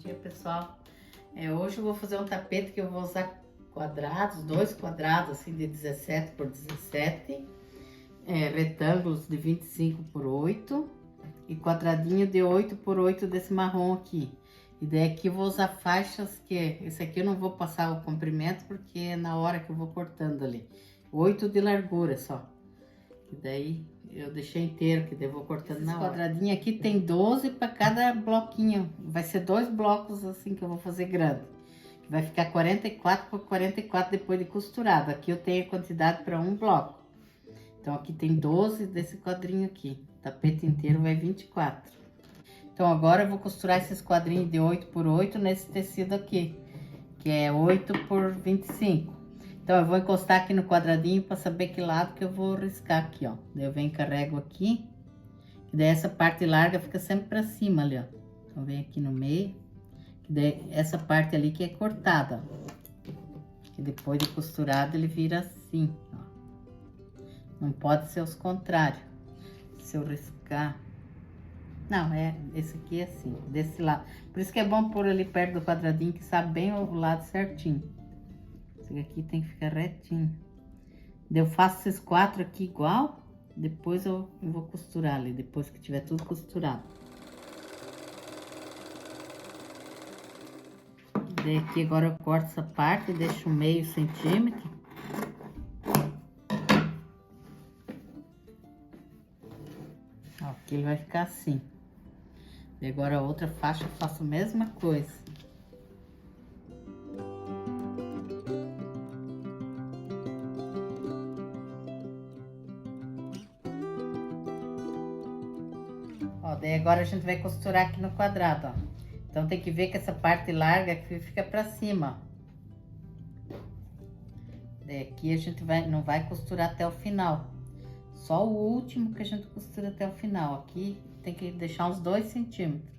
dia, pessoal. Hoje eu vou fazer um tapete que eu vou usar quadrados, dois quadrados assim de 17 por 17, retângulos de 25 por 8 e quadradinho de 8 por 8 desse marrom aqui. E daí aqui eu vou usar faixas que esse aqui eu não vou passar o comprimento porque é na hora que eu vou cortando ali. 8 de largura só. E daí eu deixei inteiro, que daí eu vou cortando na hora. Quadradinho aqui tem 12 para cada bloquinho. Vai ser 2 blocos assim que eu vou fazer grande. Vai ficar 44 por 44 depois de costurado. Aqui eu tenho a quantidade para um bloco. Então aqui tem 12 desse quadrinho aqui. O tapete inteiro vai 24. Então agora eu vou costurar esses quadrinhos de 8 por 8 nesse tecido aqui, que é 8 por 25. Então eu vou encostar aqui no quadradinho para saber que lado que eu vou riscar aqui, ó. Daí eu venho e carrego aqui, e daí essa parte larga fica sempre para cima ali, ó. Então vem aqui no meio, que daí essa parte ali que é cortada, ó. E depois de costurado ele vira assim, ó. Não pode ser os contrários. Se eu riscar... Não, esse aqui é assim, desse lado. Por isso que é bom pôr ali perto do quadradinho, que sabe bem o lado certinho. Esse aqui tem que ficar retinho. Eu faço esses 4 aqui igual, depois eu vou costurar ali, depois que tiver tudo costurado. Daí aqui agora eu corto essa parte, deixo meio centímetro. Ó, aqui ele vai ficar assim. E agora a outra faixa eu faço a mesma coisa. Ó, daí agora a gente vai costurar aqui no quadrado, ó. Então tem que ver que essa parte larga aqui fica pra cima, ó. Daí aqui a gente não vai costurar até o final. Só o último que a gente costura até o final. Aqui tem que deixar uns 2 centímetros.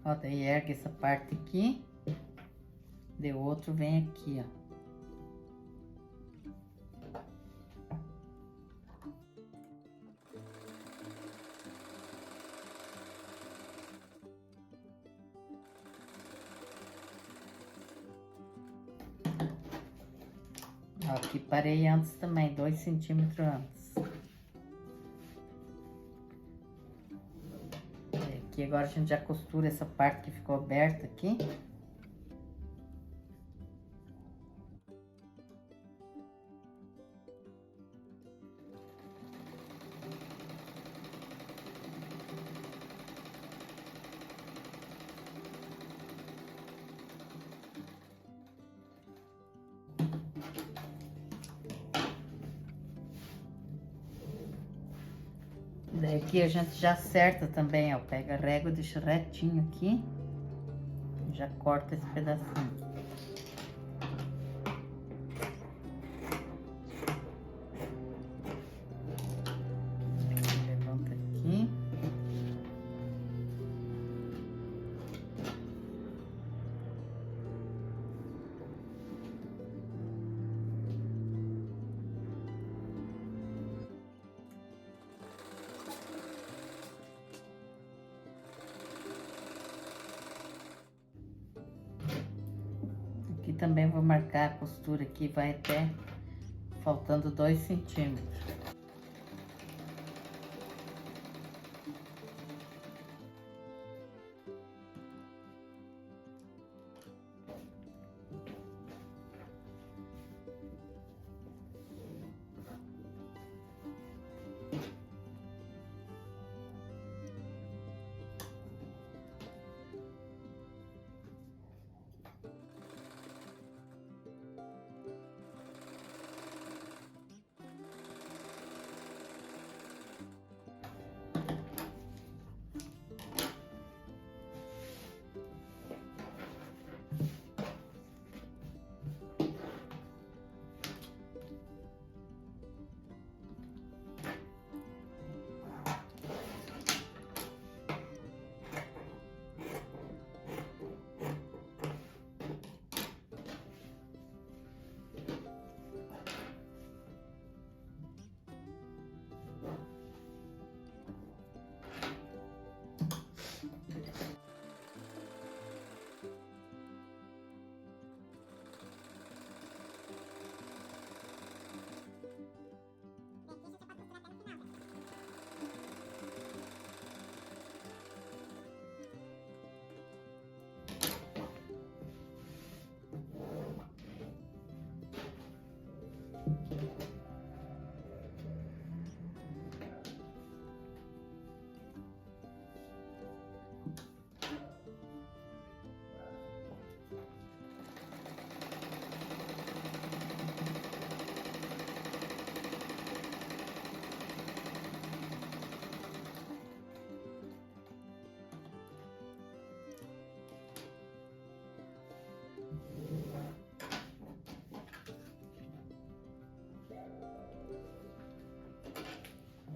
Ó, daí ergue essa parte aqui. Daí o outro vem aqui, ó. Ó, aqui parei antes também, 2 centímetros antes. Aqui agora a gente já costura essa parte que ficou aberta aqui. Daí aqui a gente já acerta também, ó. Pega a régua, deixa retinho aqui. E já corta esse pedacinho. Levanta aqui. Aqui também vou marcar a costura aqui, vai até faltando 2 centímetros.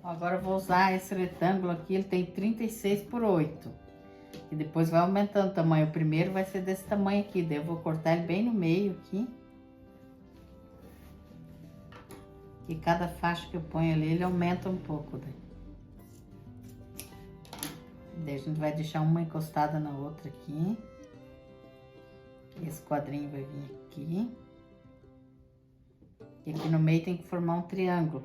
Agora eu vou usar esse retângulo aqui, ele tem 36 por 8. E depois vai aumentando o tamanho. O primeiro vai ser desse tamanho aqui, daí eu vou cortar ele bem no meio aqui. E cada faixa que eu ponho ali, ele aumenta um pouco, daí. Daí a gente vai deixar uma encostada na outra aqui. Esse quadrinho vai vir aqui. E aqui no meio tem que formar um triângulo.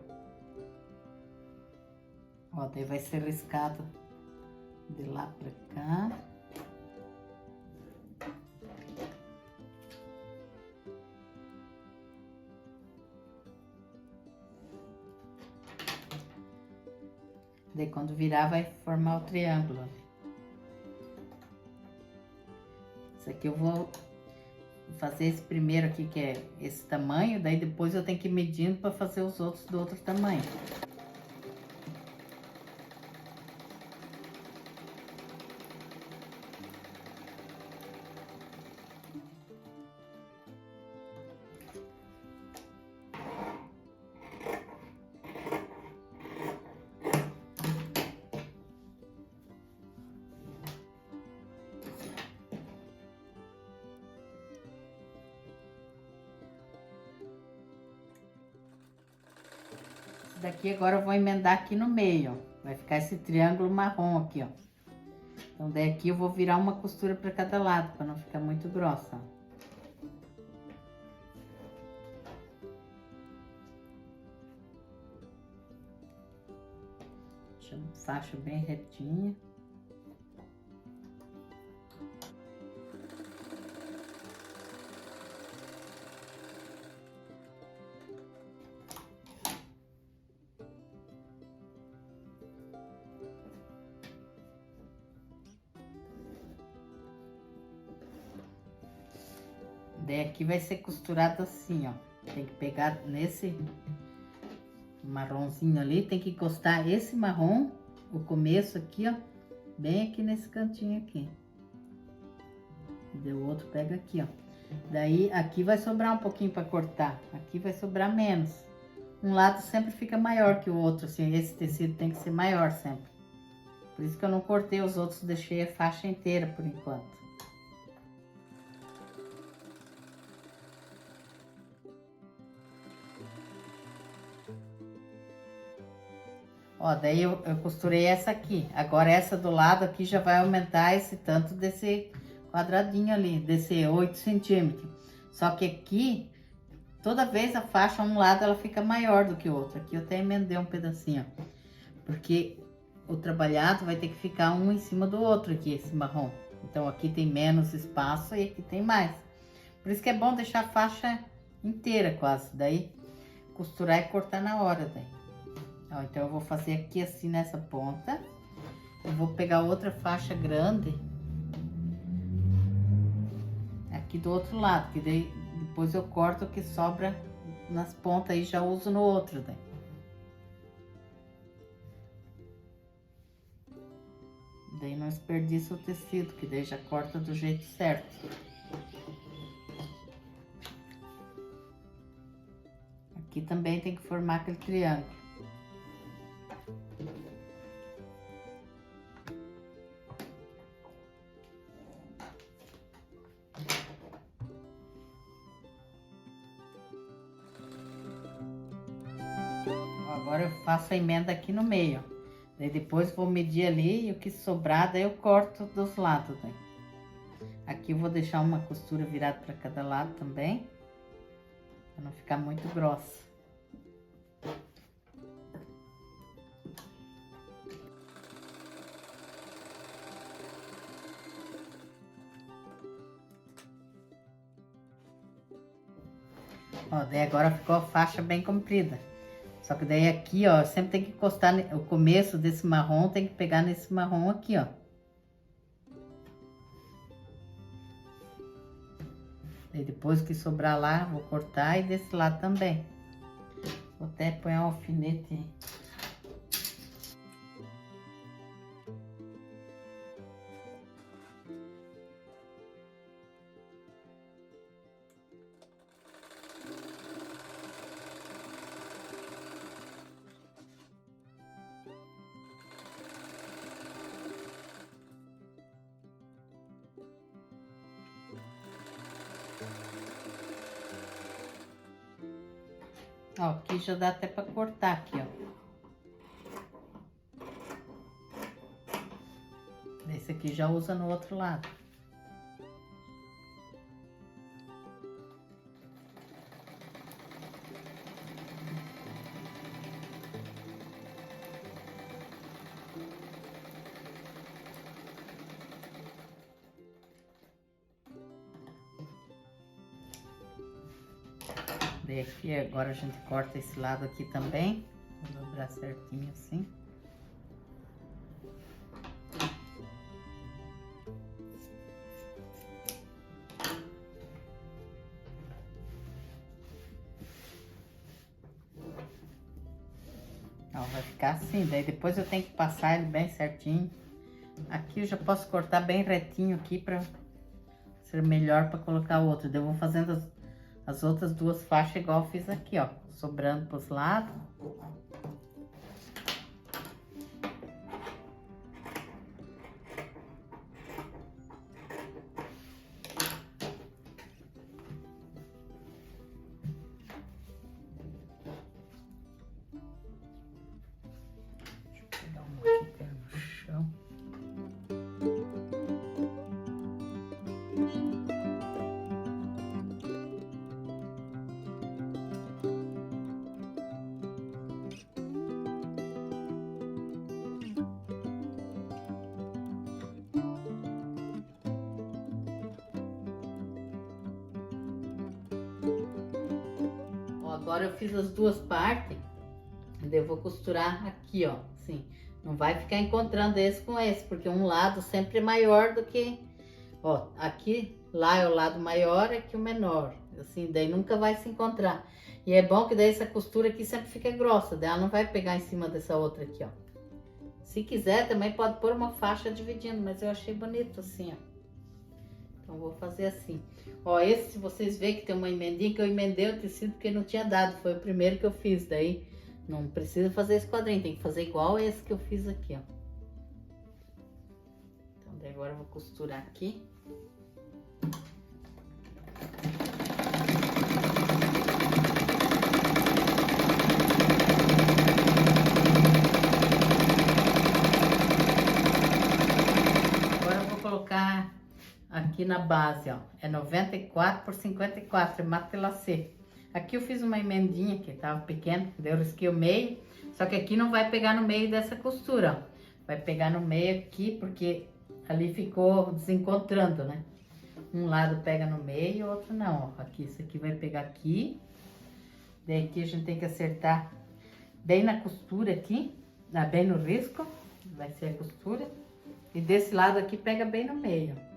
Ó, daí vai ser riscado de lá pra cá. Daí quando virar vai formar o triângulo. Isso aqui eu vou fazer esse primeiro aqui, que é esse tamanho, daí depois eu tenho que ir medindo para fazer os outros do outro tamanho. Daqui agora eu vou emendar aqui no meio, ó. Vai ficar esse triângulo marrom aqui, ó. Então daí aqui eu vou virar uma costura para cada lado, para não ficar muito grossa, ó. Deixa eu faixa bem retinha. Daí aqui vai ser costurado assim, ó. Tem que pegar nesse marronzinho ali, tem que encostar esse marrom, o começo aqui, ó, bem aqui nesse cantinho aqui. Daí o outro pega aqui, ó. Daí aqui vai sobrar um pouquinho para cortar, aqui vai sobrar menos. Um lado sempre fica maior que o outro, assim, esse tecido tem que ser maior sempre. Por isso que eu não cortei os outros, deixei a faixa inteira por enquanto. Ó, daí eu costurei essa aqui. Agora essa do lado aqui já vai aumentar esse tanto desse quadradinho ali, desse 8 centímetros. Só que aqui, toda vez a faixa, um lado ela fica maior do que o outro. Aqui eu até emendei um pedacinho, ó. Porque o trabalhado vai ter que ficar um em cima do outro aqui, esse marrom. Então aqui tem menos espaço e aqui tem mais. Por isso que é bom deixar a faixa inteira quase. Daí costurar e cortar na hora, daí. Ó, então eu vou fazer aqui assim nessa ponta. Eu vou pegar outra faixa grande aqui do outro lado, que daí depois eu corto o que sobra nas pontas e já uso no outro, daí. Daí não desperdiça o tecido, que daí já corta do jeito certo. Aqui também tem que formar aquele triângulo. Agora eu faço a emenda aqui no meio, ó. Daí depois vou medir ali e o que sobrar, daí eu corto dos lados, daí. Aqui eu vou deixar uma costura virada para cada lado também, para não ficar muito grossa. Ó, daí agora ficou a faixa bem comprida. Só que daí aqui, ó, sempre tem que encostar, o começo desse marrom tem que pegar nesse marrom aqui, ó. Daí depois que sobrar lá, vou cortar e desse lado também. Vou até pôr um alfinete aí. Ó, aqui já dá até pra cortar aqui, ó. Esse aqui já usa no outro lado. Daí aqui, agora a gente corta esse lado aqui também. Vou dobrar certinho assim. Ó, vai ficar assim, daí depois eu tenho que passar ele bem certinho. Aqui eu já posso cortar bem retinho aqui pra ser melhor pra colocar o outro. Daí eu vou fazendo as outras duas faixas igual eu fiz aqui, ó. Sobrando pros lados. Deixa eu pegar uma aqui que é no chão. Agora eu fiz as duas partes, eu vou costurar aqui, ó, assim. Não vai ficar encontrando esse com esse, porque um lado sempre é maior do que, ó, aqui, lá é o lado maior, aqui o menor, assim, daí nunca vai se encontrar. E é bom que daí essa costura aqui sempre fica grossa, daí ela não vai pegar em cima dessa outra aqui, ó. Se quiser também pode pôr uma faixa dividindo, mas eu achei bonito assim, ó. Então, vou fazer assim. Ó, esse, se vocês verem que tem uma emendinha, que eu emendei o tecido porque não tinha dado. Foi o primeiro que eu fiz. Daí, não precisa fazer esse quadrinho. Tem que fazer igual esse que eu fiz aqui, ó. Então, daí agora eu vou costurar aqui. Agora eu vou colocar aqui na base, ó, é 94 por 54, é matelacê. Aqui eu fiz uma emendinha que tava pequena, daí eu risquei o meio, só que aqui não vai pegar no meio dessa costura, ó. Vai pegar no meio aqui, porque ali ficou desencontrando, né? Um lado pega no meio e o outro não, ó. Aqui, isso aqui vai pegar aqui, daí aqui a gente tem que acertar bem na costura aqui, bem no risco, vai ser a costura, e desse lado aqui pega bem no meio, ó.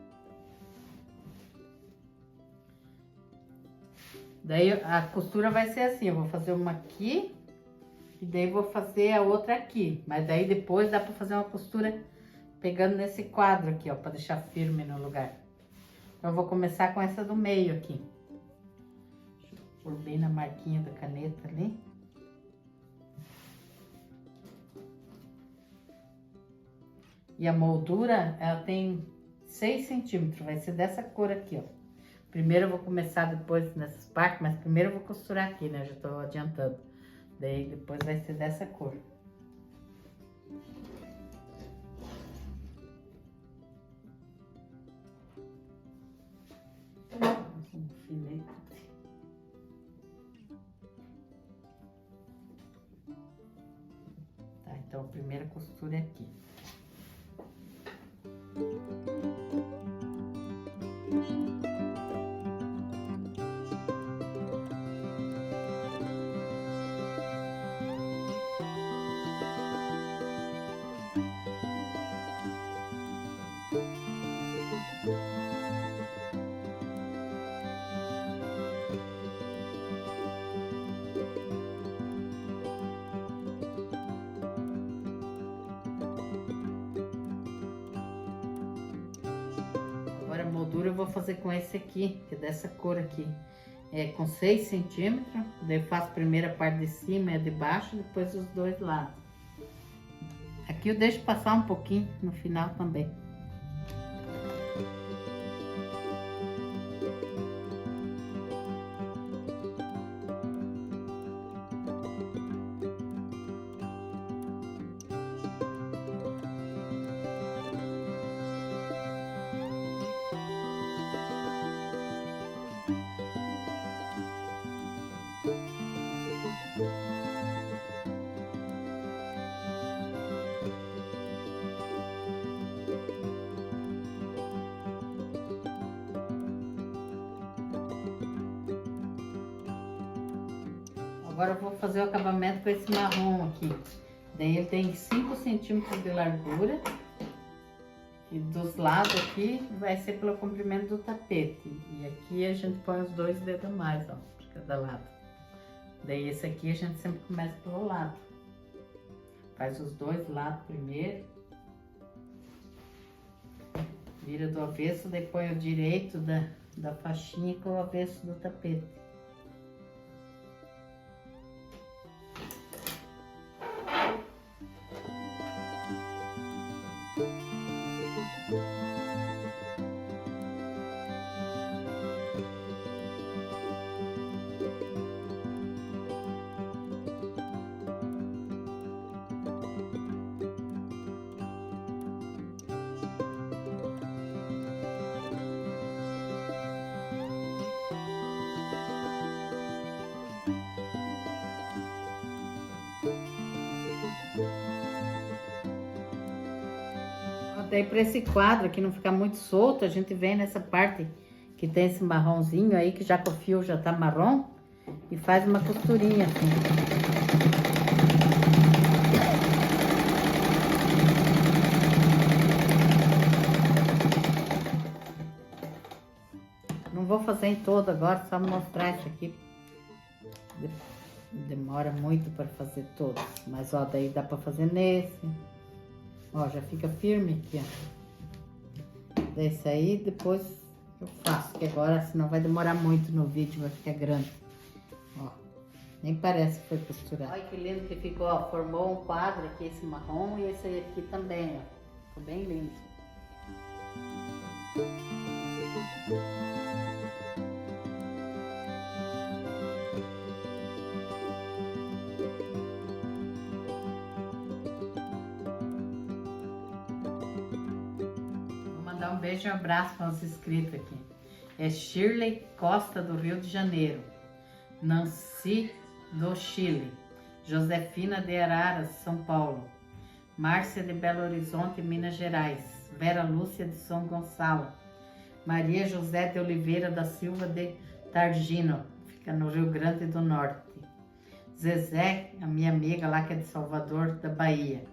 Daí a costura vai ser assim, eu vou fazer uma aqui e daí vou fazer a outra aqui. Mas daí depois dá pra fazer uma costura pegando nesse quadro aqui, ó, pra deixar firme no lugar. Então eu vou começar com essa do meio aqui. Deixa eu pôr bem na marquinha da caneta ali. E a moldura, ela tem 6 centímetros, vai ser dessa cor aqui, ó. Primeiro eu vou começar depois nessas partes, mas primeiro eu vou costurar aqui, né? Já tô adiantando. Daí depois vai ser dessa cor. Um alfinete. Tá, então a primeira costura é aqui. Agora a moldura eu vou fazer com esse aqui, que é dessa cor aqui. É com 6 centímetros, daí eu faço primeiro a parte de cima e a de baixo, depois os dois lados. Aqui eu deixo passar um pouquinho no final também. Agora eu vou fazer o acabamento com esse marrom aqui. Daí ele tem 5 centímetros de largura. E dos lados aqui vai ser pelo comprimento do tapete. E aqui a gente põe os 2 dedos a mais, ó, de cada lado. Daí esse aqui a gente sempre começa pelo lado. Faz os 2 lados primeiro. Vira do avesso, daí põe o direito da faixinha com o avesso do tapete. Daí para esse quadro aqui não ficar muito solto, a gente vem nessa parte que tem esse marronzinho aí, que já que o fio já tá marrom, e faz uma costurinha assim. Não vou fazer em todo agora, só mostrar isso aqui. Demora muito para fazer todos, mas ó, daí dá para fazer nesse. Ó, já fica firme aqui, ó. Desse aí, depois eu faço, que agora senão vai demorar muito no vídeo, vai ficar grande. Ó, nem parece que foi costurado. Olha que lindo que ficou, ó. Formou um quadro aqui, esse marrom, e esse aqui também, ó. Ficou bem lindo. Dar um beijo e um abraço para os inscritos aqui. É Shirley Costa, do Rio de Janeiro. Nancy, do Chile. Josefina de Araras, São Paulo. Márcia de Belo Horizonte, Minas Gerais. Vera Lúcia de São Gonçalo. Maria José de Oliveira da Silva de Targino, fica no Rio Grande do Norte. Zezé, a minha amiga lá que é de Salvador, da Bahia.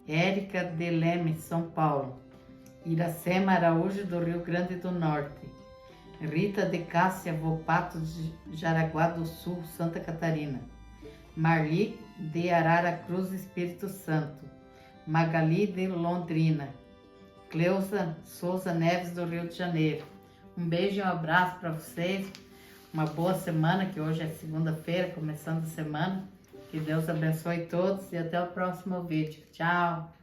Érica de Leme, São Paulo. Iracema Araújo, do Rio Grande do Norte. Rita de Cássia Volpato, de Jaraguá do Sul, Santa Catarina. Marli de Arara Cruz, Espírito Santo. Magali de Londrina. Cleusa Souza Neves, do Rio de Janeiro. Um beijo e um abraço para vocês. Uma boa semana, que hoje é segunda-feira, começando a semana. Que Deus abençoe todos e até o próximo vídeo. Tchau!